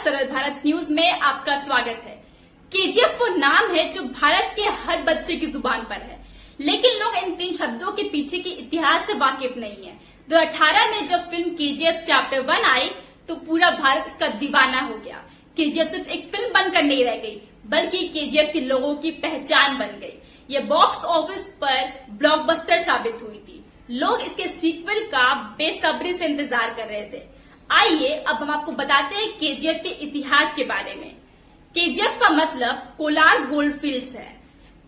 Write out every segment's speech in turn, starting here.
सरल भारत न्यूज में आपका स्वागत है। केजीएफ वो नाम है जो भारत के हर बच्चे की जुबान पर है, लेकिन लोग इन 3 शब्दों के पीछे के इतिहास से वाकिफ नहीं है। 2018 में जब फिल्म केजीएफ चैप्टर 1 आई तो पूरा भारत इसका दीवाना हो गया। केजीएफ सिर्फ एक फिल्म बनकर नहीं रह गई, बल्कि केजीएफ के लोगों की पहचान बन गई। ये बॉक्स ऑफिस पर ब्लॉकबस्टर साबित हुई थी। लोग इसके सीक्वल का बेसब्री से इंतजार कर रहे थे। आइए अब हम आपको बताते हैं केजीएफ के इतिहास के बारे में। केजीएफ का मतलब कोलार गोल्ड फील्ड्स है।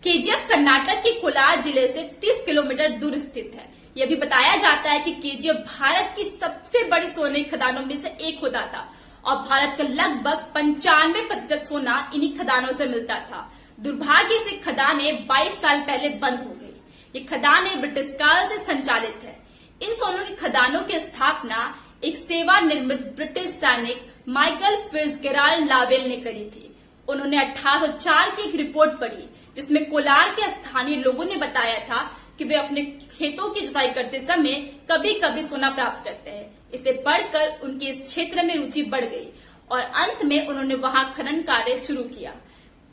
केजीएफ कर्नाटक के कोलार जिले से 30 किलोमीटर दूर स्थित है। यह भी बताया जाता है कि केजीएफ भारत की सबसे बड़ी सोने की खदानों में से एक होता था और भारत का लगभग 95% सोना इन्हीं खदानों से मिलता था। दुर्भाग्य से खदानें 22 साल पहले बंद हो गई। ये खदानें ब्रिटिश काल से संचालित है। इन सोनों की खदानों की स्थापना एक सेवानिवृत्त ब्रिटिश सैनिक माइकल फिट्जगेराल्ड लावेल ने करी थी। उन्होंने 1804 की एक रिपोर्ट पढ़ी जिसमें कोलार के स्थानीय लोगों ने बताया था कि वे अपने खेतों की जुताई करते समय कभी कभी सोना प्राप्त करते हैं। इसे पढ़कर उनकी इस क्षेत्र में रुचि बढ़ गई और अंत में उन्होंने वहां खनन कार्य शुरू किया।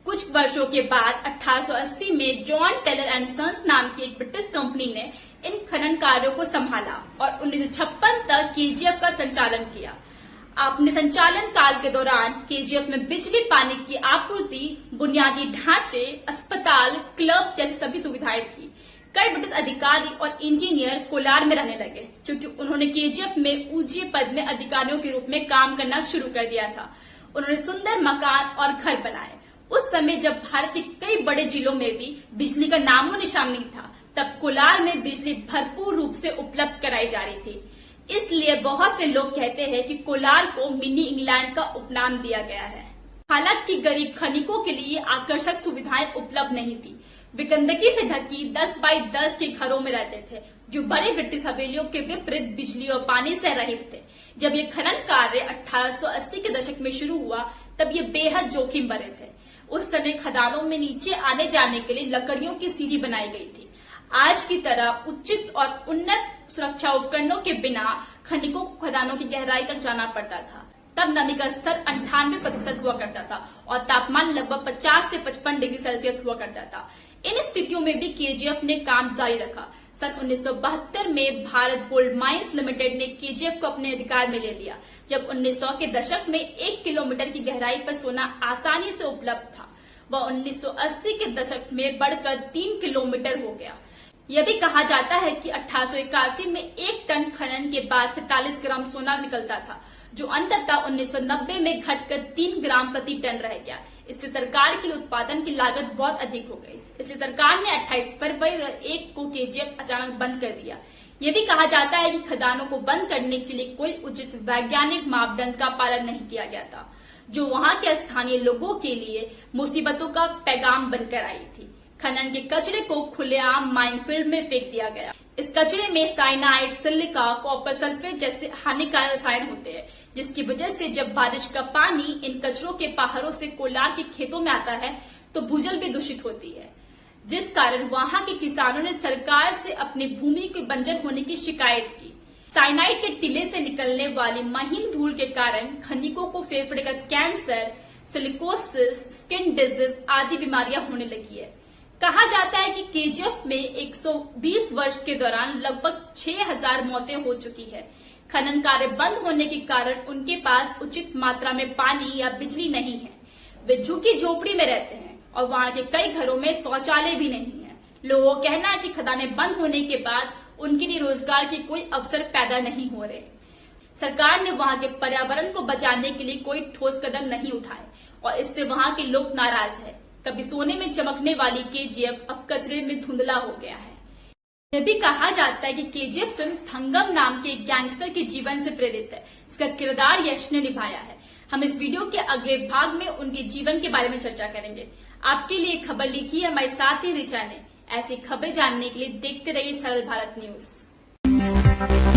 कुछ वर्षों के बाद 1880 में जॉन टेलर एंड सन्स नाम की एक ब्रिटिश कंपनी ने इन खनन कार्यों को संभाला और 1956 तक केजीएफ का संचालन किया। अपने संचालन काल के दौरान केजीएफ में बिजली, पानी की आपूर्ति, बुनियादी ढांचे, अस्पताल, क्लब जैसी सभी सुविधाएं थी। कई ब्रिटिश अधिकारी और इंजीनियर कोलार में रहने लगे क्योंकि उन्होंने केजीएफ में ऊंचे पद में अधिकारियों के रूप में काम करना शुरू कर दिया था। उन्होंने सुंदर मकान और घर बनाए। उस समय जब भारत के कई बड़े जिलों में भी बिजली का नामो निशान नहीं था, तब कोलार में बिजली भरपूर रूप से उपलब्ध कराई जा रही थी। इसलिए बहुत से लोग कहते हैं कि कोलार को मिनी इंग्लैंड का उपनाम दिया गया है। हालांकि गरीब खनिकों के लिए आकर्षक सुविधाएं उपलब्ध नहीं थी। वे गंदगी से ढकी 10 बाई 10 के घरों में रहते थे, जो बड़े ब्रिटिश हवेलियों के विपरीत बिजली और पानी से रहित थे। जब ये खनन कार्य 1880 के दशक में शुरू हुआ, तब ये बेहद जोखिम भरे थे। उस समय खदानों में नीचे आने जाने के लिए लकड़ियों की सीढ़ी बनाई गई थी। आज की तरह उचित और उन्नत सुरक्षा उपकरणों के बिना खनिकों को खदानों की गहराई तक जाना पड़ता था। तब नमी का स्तर 98% हुआ करता था और तापमान लगभग 50 से 55 डिग्री सेल्सियस हुआ करता था। इन स्थितियों में भी केजीएफ ने काम जारी रखा। सन 1972 में भारत गोल्ड माइंस लिमिटेड ने केजीएफ को अपने अधिकार में ले लिया। जब 1900 के दशक में 1 किलोमीटर की गहराई पर सोना आसानी से उपलब्ध था, वह 1980 के दशक में बढ़कर 3 किलोमीटर हो गया। यह भी कहा जाता है कि 1881 में 1 टन खनन के बाद 47 ग्राम सोना निकलता था, जो अंततः 1990 में घटकर 3 ग्राम प्रति टन रह गया। इससे सरकार के लिए उत्पादन की लागत बहुत अधिक हो गई। इसलिए सरकार ने 28 फरवरी 2001 को केजीएफ अचानक बंद कर दिया। यह भी कहा जाता है कि खदानों को बंद करने के लिए कोई उचित वैज्ञानिक मापदंड का पालन नहीं किया गया था, जो वहां के स्थानीय लोगों के लिए मुसीबतों का पैगाम बनकर आई थी। खनन के कचरे को खुलेआम माइनफील्ड में फेंक दिया गया। इस कचरे में साइनाइड, सिलिका, कॉपर सल्फेट जैसे हानिकारक रसायन होते हैं, जिसकी वजह से जब बारिश का पानी इन कचरों के पहाड़ों से कोलार के खेतों में आता है तो भूजल भी दूषित होती है, जिस कारण वहां के किसानों ने सरकार से अपनी भूमि के बंजर होने की शिकायत की। साइनाइड के टीले से निकलने वाली महीन धूल के कारण खनिकों को फेफड़े का कैंसर, सिलिकोसिस, स्किन डिजीज आदि बीमारियां होने लगी है। कहा जाता है कि केजीएफ में 120 वर्ष के दौरान लगभग 6000 मौतें हो चुकी है। खनन कार्य बंद होने के कारण उनके पास उचित मात्रा में पानी या बिजली नहीं है। वे झुग्गी झोपड़ी में रहते हैं और वहां के कई घरों में शौचालय भी नहीं है। लोगों का कहना है कि खदानें बंद होने के बाद उनके लिए रोजगार के कोई अवसर पैदा नहीं हो रहे। सरकार ने वहां के पर्यावरण को बचाने के लिए कोई ठोस कदम नहीं उठाए और इससे वहां के लोग नाराज है। कभी सोने में चमकने वाली केजीएफ अब कचरे में धुंधला हो गया है। यह भी कहा जाता है कि केजीएफ फिल्म थंगम नाम के एक गैंगस्टर के जीवन से प्रेरित है, जिसका किरदार यश ने निभाया है। हम इस वीडियो के अगले भाग में उनके जीवन के बारे में चर्चा करेंगे। आपके लिए खबर लिखी है हमारे साथी रिचा ने। ऐसी खबरें जानने के लिए देखते रहिए सरल भारत न्यूज।